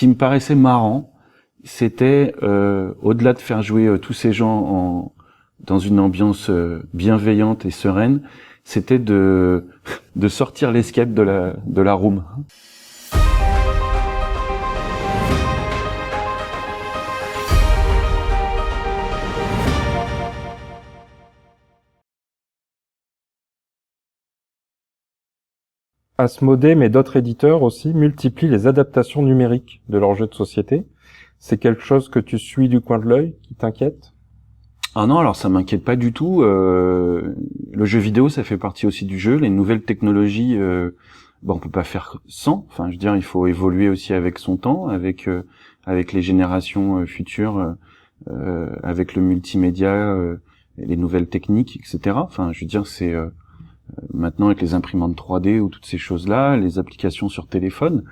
qui me paraissait marrant, c'était au-delà de faire jouer tous ces gens dans une ambiance bienveillante et sereine, c'était de sortir l'escape de la room. Asmodée, mais d'autres éditeurs aussi, multiplient les adaptations numériques de leurs jeux de société. C'est quelque chose que tu suis du coin de l'œil, qui t'inquiète? Ah non, alors ça m'inquiète pas du tout. Le jeu vidéo, ça fait partie aussi du jeu. Les nouvelles technologies, on peut pas faire sans. Enfin, je veux dire, il faut évoluer aussi avec son temps, avec les générations futures, avec le multimédia, les nouvelles techniques, etc. Enfin, je veux dire, c'est maintenant avec les imprimantes 3D ou toutes ces choses-là, les applications sur téléphone,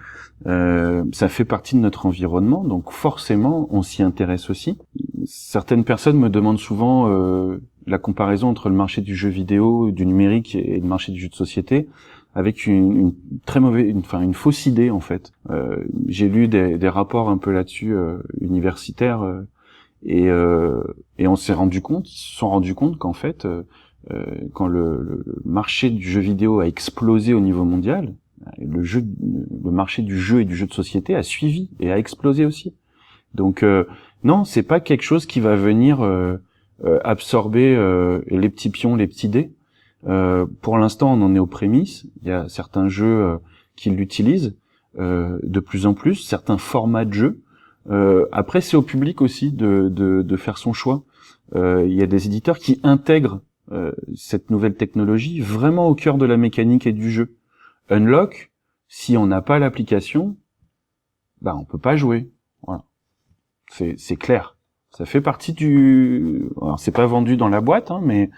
ça fait partie de notre environnement, donc forcément on s'y intéresse aussi. Certaines personnes me demandent souvent la comparaison entre le marché du jeu vidéo, du numérique et le marché du jeu de société, avec une fausse idée en fait. J'ai lu des rapports un peu là-dessus universitaires et on s'est rendu compte, ils se sont rendus compte qu'en fait quand le marché du jeu vidéo a explosé au niveau mondial, le marché du jeu et du jeu de société a suivi et a explosé aussi. Donc non, c'est pas quelque chose qui va venir absorber les petits pions, les petits dés. Pour l'instant, on en est aux prémices. Il y a certains jeux qui l'utilisent de plus en plus, certains formats de jeux. Après, c'est au public aussi de faire son choix. Il y a des éditeurs qui intègrent cette nouvelle technologie vraiment au cœur de la mécanique et du jeu. Unlock, si on n'a pas l'application, on peut pas jouer. Voilà. C'est clair. Ça fait partie alors c'est pas vendu dans la boîte, mais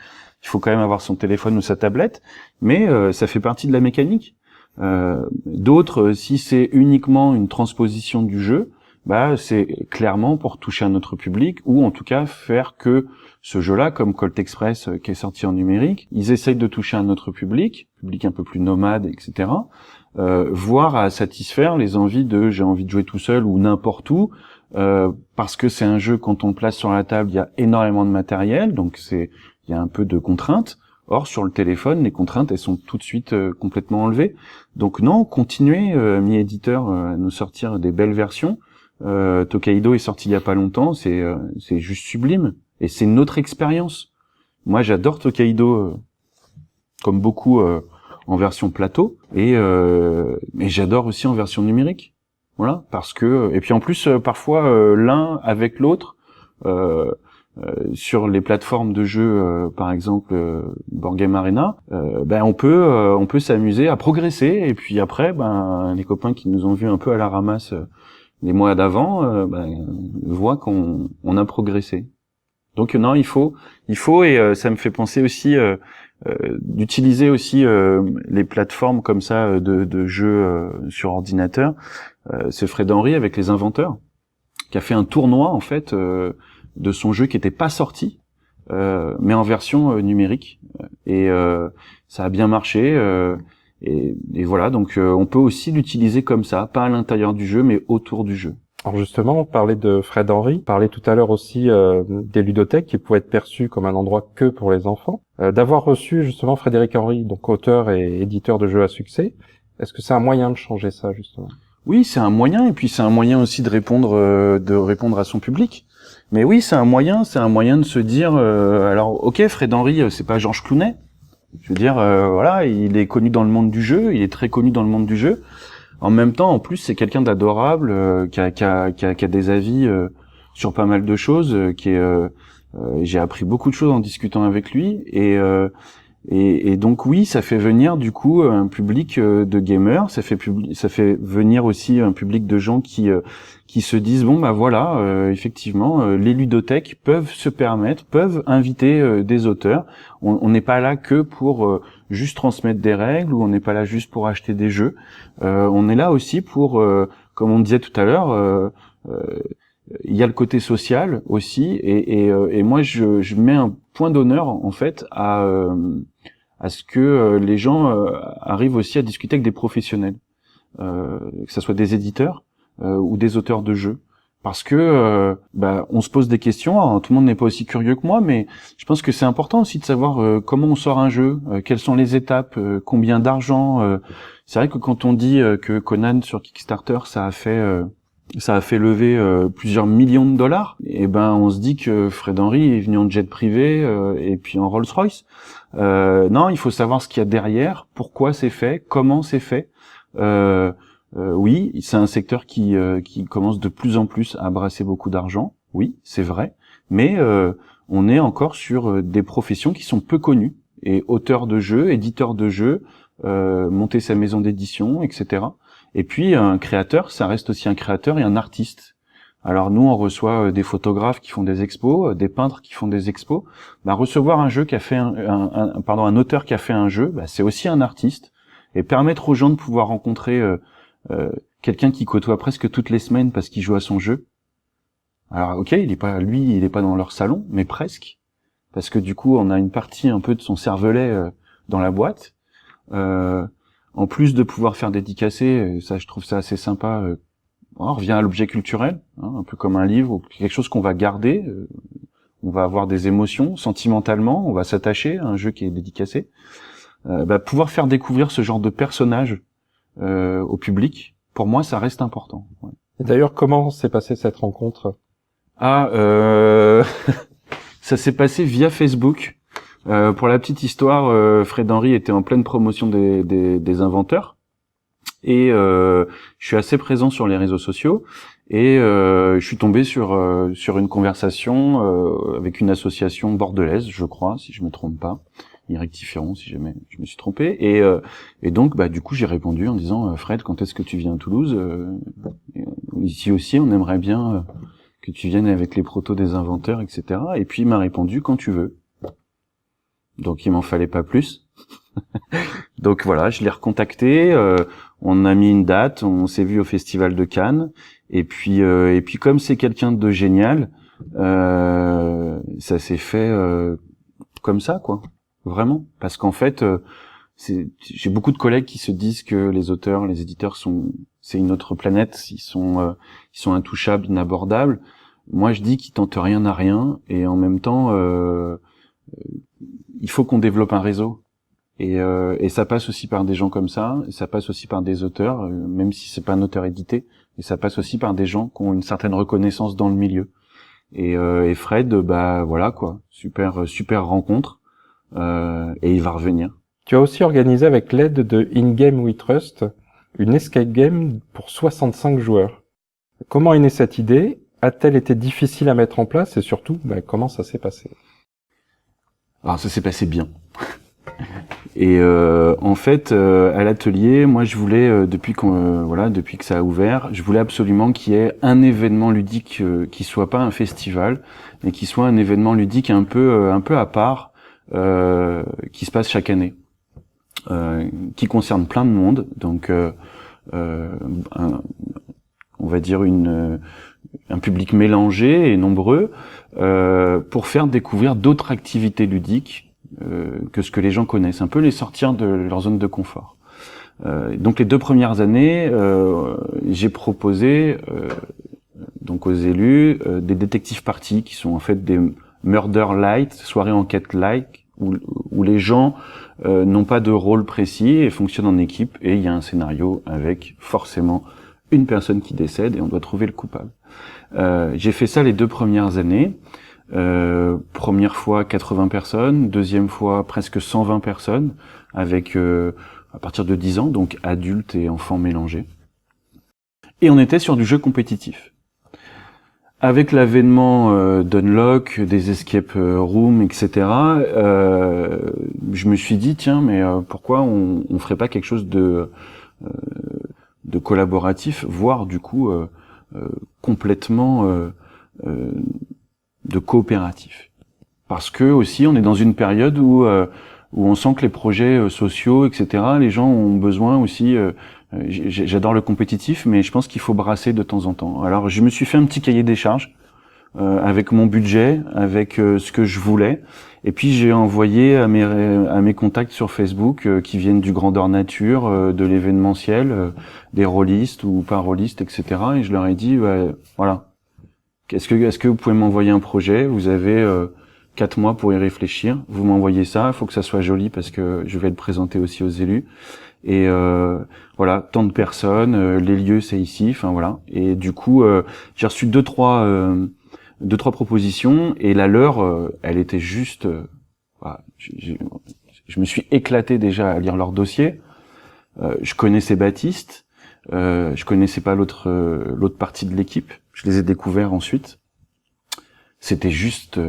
il faut quand même avoir son téléphone ou sa tablette, mais ça fait partie de la mécanique. D'autres, si c'est uniquement une transposition du jeu, c'est clairement pour toucher un autre public, ou en tout cas faire que ce jeu-là, comme Colt Express qui est sorti en numérique, ils essayent de toucher un autre public un peu plus nomade, etc., voire à satisfaire les envies j'ai envie de jouer tout seul ou n'importe où, parce que c'est un jeu, quand on le place sur la table, il y a énormément de matériel, donc il y a un peu de contraintes. Or, sur le téléphone, les contraintes, elles sont tout de suite complètement enlevées. Donc non, continuez, amis éditeurs, à nous sortir des belles versions. Tokaido est sorti il y a pas longtemps, c'est juste sublime. Et c'est notre expérience. Moi, j'adore Tokaido, comme beaucoup, en version plateau, mais j'adore aussi en version numérique. Voilà, parce que et puis en plus, parfois l'un avec l'autre, sur les plateformes de jeu, par exemple Board Game Arena, on peut s'amuser à progresser. Et puis après, les copains qui nous ont vus un peu à la ramasse les mois d'avant, voient qu'on a progressé. Donc non, il faut et ça me fait penser aussi d'utiliser aussi les plateformes comme ça de jeux sur ordinateur. C'est Fred Henry avec les Inventeurs qui a fait un tournoi en fait de son jeu qui était pas sorti, mais en version numérique, et ça a bien marché. Et voilà, donc on peut aussi l'utiliser comme ça, pas à l'intérieur du jeu, mais autour du jeu. Alors justement, on parlait de Fred Henry, on parlait tout à l'heure aussi des ludothèques qui pouvaient être perçues comme un endroit que pour les enfants. D'avoir reçu justement Frédéric Henry, donc auteur et éditeur de jeux à succès, est-ce que c'est un moyen de changer ça justement? Oui, c'est un moyen, et puis c'est un moyen aussi de répondre à son public. Mais oui, c'est un moyen de se dire alors ok, Fred Henry, c'est pas Georges Clooney. Je veux dire, voilà, il est connu dans le monde du jeu, il est très connu dans le monde du jeu. En même temps, en plus, c'est quelqu'un d'adorable, qui a des avis sur pas mal de choses, j'ai appris beaucoup de choses en discutant avec lui, et donc oui, ça fait venir du coup un public de gamers, ça fait venir aussi un public de gens qui se disent effectivement les ludothèques peuvent inviter des auteurs. On n'est pas là que pour juste transmettre des règles, ou on n'est pas là juste pour acheter des jeux. On est là aussi pour, comme on disait tout à l'heure, il y a le côté social aussi, et moi je mets un point d'honneur en fait à ce que les gens arrivent aussi à discuter avec des professionnels, que ce soit des éditeurs, ou des auteurs de jeux. Parce que on se pose des questions. Alors, tout le monde n'est pas aussi curieux que moi, mais je pense que c'est important aussi de savoir comment on sort un jeu, quelles sont les étapes, combien d'argent. C'est vrai que quand on dit que Conan sur Kickstarter ça a fait lever plusieurs millions de dollars, et on se dit que Fred Henry est venu en jet privé et puis en Rolls-Royce. Non, il faut savoir ce qu'il y a derrière, pourquoi c'est fait, comment c'est fait. Oui, c'est un secteur qui commence de plus en plus à brasser beaucoup d'argent. Oui, c'est vrai, mais on est encore sur des professions qui sont peu connues. Et auteur de jeux, éditeur de jeux, monter sa maison d'édition, etc. Et puis un créateur, ça reste aussi un créateur et un artiste. Alors nous, on reçoit des photographes qui font des expos, des peintres qui font des expos. Recevoir un jeu qui a fait un auteur qui a fait un jeu, c'est aussi un artiste. Et permettre aux gens de pouvoir rencontrer quelqu'un qui côtoie presque toutes les semaines parce qu'il joue à son jeu. Alors ok, il est pas dans leur salon, mais presque, parce que du coup on a une partie un peu de son cervelet dans la boîte. En plus de pouvoir faire dédicacer, ça je trouve ça assez sympa. On revient à l'objet culturel, un peu comme un livre, ou quelque chose qu'on va garder. On va avoir des émotions sentimentalement, on va s'attacher à un jeu qui est dédicacé. Pouvoir faire découvrir ce genre de personnage au public, pour moi ça reste important. Ouais. Et d'ailleurs, comment s'est passée cette rencontre? Ça s'est passé via Facebook. Pour la petite histoire, Fred Henry était en pleine promotion des inventeurs et je suis assez présent sur les réseaux sociaux et je suis tombé sur une conversation avec une association bordelaise, je crois, si je me trompe pas. Ils rectifieront si jamais je me suis trompé. Et donc, du coup, j'ai répondu en disant Fred, quand est-ce que tu viens à Toulouse? Ici aussi, on aimerait bien que tu viennes avec les protos des inventeurs, etc. Et puis, il m'a répondu quand tu veux. Donc, il m'en fallait pas plus. Donc voilà, je l'ai recontacté. On a mis une date. On s'est vu au Festival de Cannes. Et puis comme c'est quelqu'un de génial, ça s'est fait comme ça, quoi. Vraiment, parce qu'en fait, j'ai beaucoup de collègues qui se disent que les auteurs, les éditeurs c'est une autre planète, ils sont intouchables, inabordables. Moi, je dis qu'ils tentent rien à rien, et en même temps, il faut qu'on développe un réseau, et ça passe aussi par des gens comme ça, et ça passe aussi par des auteurs, même si c'est pas un auteur édité, et ça passe aussi par des gens qui ont une certaine reconnaissance dans le milieu. Et Fred, voilà quoi, super rencontre. Et il va revenir. Tu as aussi organisé avec l'aide de In Game We Trust une escape game pour 65 joueurs. Comment est née cette idée? A-t-elle été difficile à mettre en place et surtout, comment ça s'est passé? Alors ça s'est passé bien. Et en fait, à l'atelier, moi je voulais depuis que ça a ouvert, je voulais absolument qu'il y ait un événement ludique qui soit pas un festival, mais qui soit un événement ludique un peu à part. Qui se passe chaque année, qui concerne plein de monde, donc on va dire un public mélangé et nombreux, pour faire découvrir d'autres activités ludiques que ce que les gens connaissent, un peu les sortir de leur zone de confort. Donc les 2 premières années, j'ai proposé donc aux élus des détectives parties qui sont en fait des murder light, soirée enquête like, où les gens n'ont pas de rôle précis et fonctionnent en équipe, et il y a un scénario avec forcément une personne qui décède et on doit trouver le coupable. J'ai fait ça les 2 premières années. Première fois 80 personnes, deuxième fois presque 120 personnes, avec à partir de 10 ans, donc adultes et enfants mélangés. Et on était sur du jeu compétitif. Avec l'avènement d'Unlock, des escape rooms, etc., je me suis dit tiens, mais pourquoi on ferait pas quelque chose de collaboratif, voire du coup complètement de coopératif. Parce que aussi on est dans une période où on sent que les projets sociaux, etc., les gens ont besoin aussi. J'adore le compétitif, mais je pense qu'il faut brasser de temps en temps. Alors je me suis fait un petit cahier des charges avec mon budget, avec ce que je voulais. Et puis j'ai envoyé à mes contacts sur Facebook qui viennent du grandeur nature, de l'événementiel, des rôlistes ou pas rôlistes, etc. Et je leur ai dit, voilà, est-ce que vous pouvez m'envoyer un projet? Vous avez 4 mois pour y réfléchir. Vous m'envoyez ça, il faut que ça soit joli parce que je vais le présenter aussi aux élus. Et voilà, tant de personnes, les lieux c'est ici, enfin voilà. Et du coup, j'ai reçu deux trois propositions et la leur, elle était juste. Voilà, je me suis éclaté déjà à lire leur dossier. Je connaissais Baptiste, je connaissais pas l'autre partie de l'équipe. Je les ai découverts ensuite. C'était juste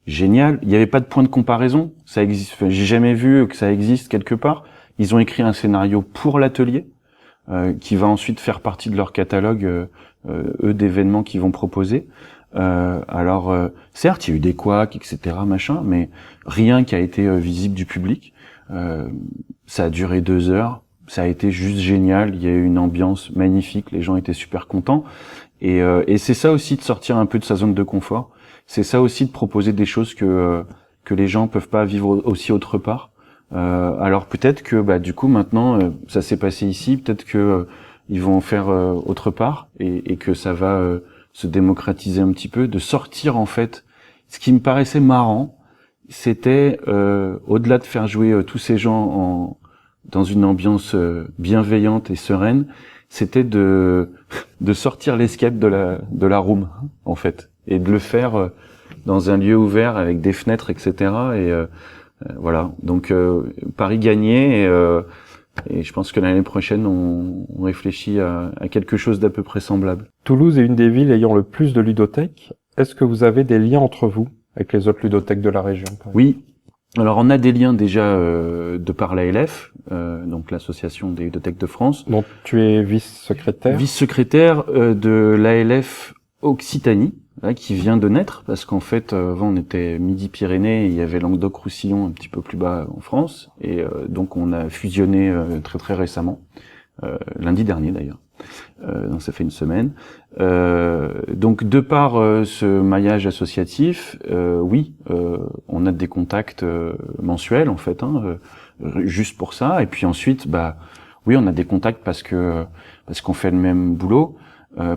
génial. Il n'y avait pas de point de comparaison. Ça existe. Enfin, j'ai jamais vu que ça existe quelque part. Ils ont écrit un scénario pour l'atelier qui va ensuite faire partie de leur catalogue eux d'événements qu'ils vont proposer. Alors certes, il y a eu des couacs, etc., machin, mais rien qui a été visible du public. Ça a duré 2 heures. Ça a été juste génial. Il y a eu une ambiance magnifique. Les gens étaient super contents. Et c'est ça aussi de sortir un peu de sa zone de confort. C'est ça aussi de proposer des choses que les gens peuvent pas vivre aussi autre part. Alors peut-être que du coup maintenant ça s'est passé ici, peut-être que ils vont en faire autre part et que ça va se démocratiser un petit peu, de sortir en fait. Ce qui me paraissait marrant, c'était au-delà de faire jouer tous ces gens dans une ambiance bienveillante et sereine, c'était de sortir l'escape de la room en fait et de le faire dans un lieu ouvert avec des fenêtres, etc. Et voilà, donc Paris gagné et je pense que l'année prochaine on réfléchit à quelque chose d'à peu près semblable. Toulouse est une des villes ayant le plus de ludothèques. Est-ce que vous avez des liens entre vous avec les autres ludothèques de la région? Oui, alors on a des liens déjà de par l'ALF, donc l'association des ludothèques de France. Donc tu es vice-secrétaire? Vice-secrétaire de l'ALF Occitanie, là, qui vient de naître, parce qu'en fait, avant on était Midi-Pyrénées, et il y avait Languedoc-Roussillon un petit peu plus bas en France, et donc on a fusionné très très récemment, lundi dernier d'ailleurs. Donc ça fait une semaine. Donc de par ce maillage associatif, oui, on a des contacts mensuels en fait, juste pour ça. Et puis ensuite, oui, on a des contacts parce qu'on fait le même boulot.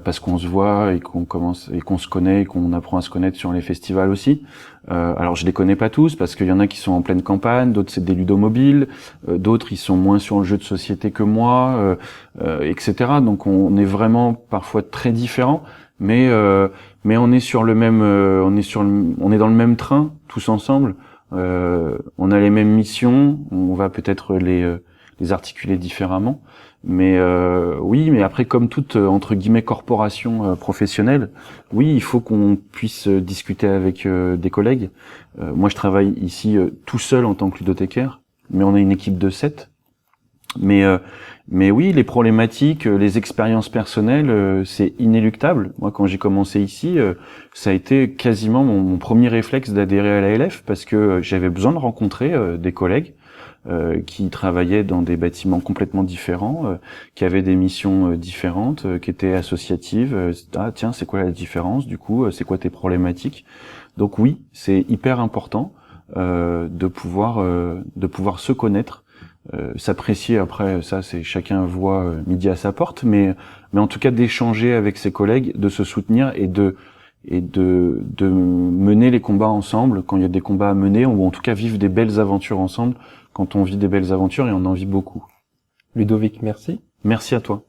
Parce qu'on se voit et qu'on se connaît et qu'on apprend à se connaître sur les festivals aussi. Alors je les connais pas tous parce qu'il y en a qui sont en pleine campagne, d'autres c'est des ludomobiles, d'autres ils sont moins sur le jeu de société que moi, etc. Donc on est vraiment parfois très différents, mais on est sur le même, on est dans le même train tous ensemble. On a les mêmes missions, on va peut-être les articuler différemment. Mais oui, mais après comme toute entre guillemets corporation professionnelle, oui, il faut qu'on puisse discuter avec des collègues. Moi, je travaille ici tout seul en tant que ludothécaire, mais on a une équipe de 7. Mais oui, les problématiques, les expériences personnelles, c'est inéluctable. Moi, quand j'ai commencé ici, ça a été quasiment mon premier réflexe d'adhérer à l'ALF parce que j'avais besoin de rencontrer des collègues qui travaillaient dans des bâtiments complètement différents, qui avaient des missions différentes, qui étaient associatives. Ah tiens, c'est quoi la différence du coup? C'est quoi tes problématiques? Donc oui, c'est hyper important de pouvoir se connaître, s'apprécier. Après, ça c'est chacun voit midi à sa porte, mais en tout cas d'échanger avec ses collègues, de se soutenir et de mener les combats ensemble quand il y a des combats à mener, ou en tout cas vivre des belles aventures ensemble quand on vit des belles aventures, et on en vit beaucoup. Ludovic, merci. Merci à toi.